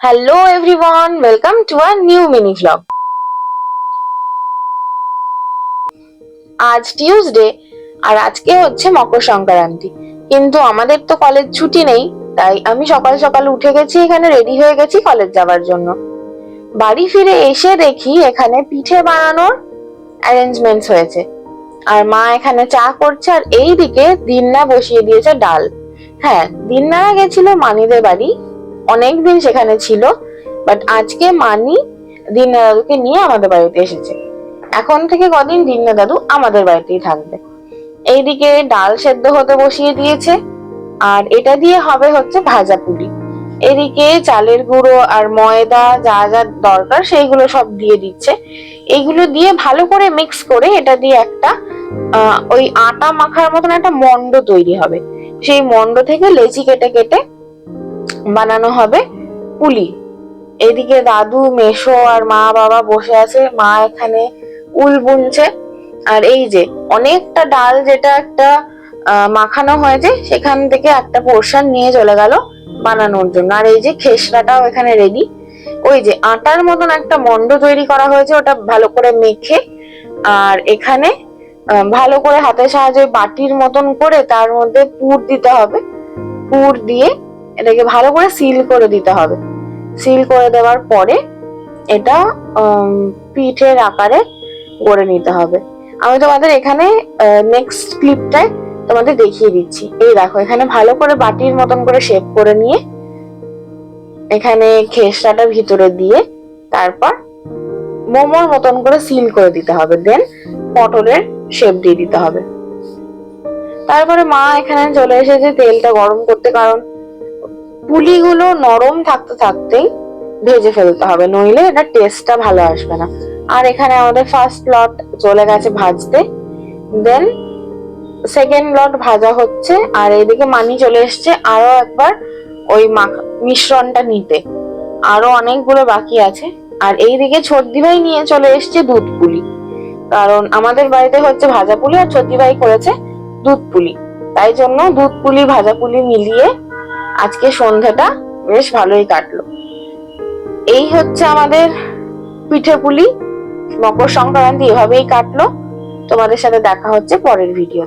Hello everyone, welcome to a new mini vlog. আজ Tuesday আর আজকে হচ্ছে মকর সংক্রান্তি, কিন্তু আমাদের তো কলেজ ছুটি নেই, তাই আমি সকাল সকাল উঠে গেছি, এখানে রেডি হয়ে গেছি কলেজ যাওয়ার জন্য। বাড়ি ফিরে এসে দেখি এখানে পিঠে বানানোর অ্যারেঞ্জমেন্টস হয়েছে, আর মা এখানে চা করছে, আর এইদিকে দিন্না বসিয়ে দিয়েছে ডাল। হ্যাঁ, দিন্নারা গেছিল মানিদের বাড়ি, অনেকদিন সেখানে ছিল, বাট আজকে মানি দিন্না দাদুকে নিয়ে আমাদের বাড়িতে এসেছে। এখন থেকে কদিন দিন্না দাদু আমাদের বাড়িতেই থাকবে। এইদিকে ডাল সেদ্ধ হতে বসিয়ে দিয়েছে, আর এটা দিয়ে হবে হচ্ছে ভাজা পুলি। এদিকে চালের গুঁড়ো আর ময়দা যা যা দরকার সেইগুলো সব দিয়ে দিচ্ছে। এইগুলো দিয়ে ভালো করে মিক্স করে এটা দিয়ে একটা ওই আটা মাখার মতন একটা মন্ড তৈরি হবে। সেই মন্ড থেকে লেচি কেটে কেটে বানানো হবে পুলি। এদিকে দাদু, মেশো আর মা বাবা বসে আছে, মা এখানে উল বুনছে। আর এই যে অনেকটা ডাল যেটা একটা মাখানো হয়েছে, সেখান থেকে একটা পোর্শন নিয়ে চলে গেল বানানোর জন্য। আর এই যে খেসরাটাও এখানে রেডি। ওই যে আটার মতন একটা মন্ড তৈরি করা হয়েছে, ওটা ভালো করে মেখে, আর এখানে ভালো করে হাতের সাহায্যে বাটির মতন করে তার মধ্যে পুর দিতে হবে। পুর দিয়ে এটাকে ভালো করে সিল করে দিতে হবে। সিল করে দেওয়ার পরে এটা পিঠের আকারে গড়ে নিতে হবে। আমি তোমাদের এখানে নেক্সট ক্লিপটায় তোমাদের দেখিয়ে দিচ্ছি। এই দেখো, এখানে ভালো করে বাটির মতন করে শেপ করে নিয়ে এখানে খেসরাটা ভিতরে দিয়ে তারপর মোমোর মতন করে সিল করে দিতে হবে, দেন পটলের শেপ দিয়ে দিতে হবে। তারপরে মা এখানে চলে এসেছে তেলটা গরম করতে, কারণ পুলিগুলো নরম থাকতে থাকতেই ভেজে ফেলতে হবে, নইলে এটা টেস্টটা ভালো আসবে না। আর এখানে আমাদের ফার্স্ট লট চলে গেছে ভাজতে, দেন সেকেন্ড লট ভাজা হচ্ছে। আর এদিকে মানি চলে এসছে আরো একবার ওই মিশ্রণটা নিতে, আরো অনেকগুলো বাকি আছে। আর এইদিকে ছোটদি ভাই নিয়ে চলে এসছে দুধ পুলি, কারণ আমাদের বাড়িতে হচ্ছে ভাজা পুলি আর ছোটদি ভাই করেছে দুধ পুলি, তাই জন্য দুধ পুলি ভাজা পুলি মিলিয়ে আজকে সন্ধ্যাটা বেশ ভালোই কাটলো। এই হচ্ছে আমাদের পিঠে পুলি, মকর সংক্রান্তি এভাবেই কাটলো। তোমাদের সাথে দেখা হচ্ছে পরের ভিডিও।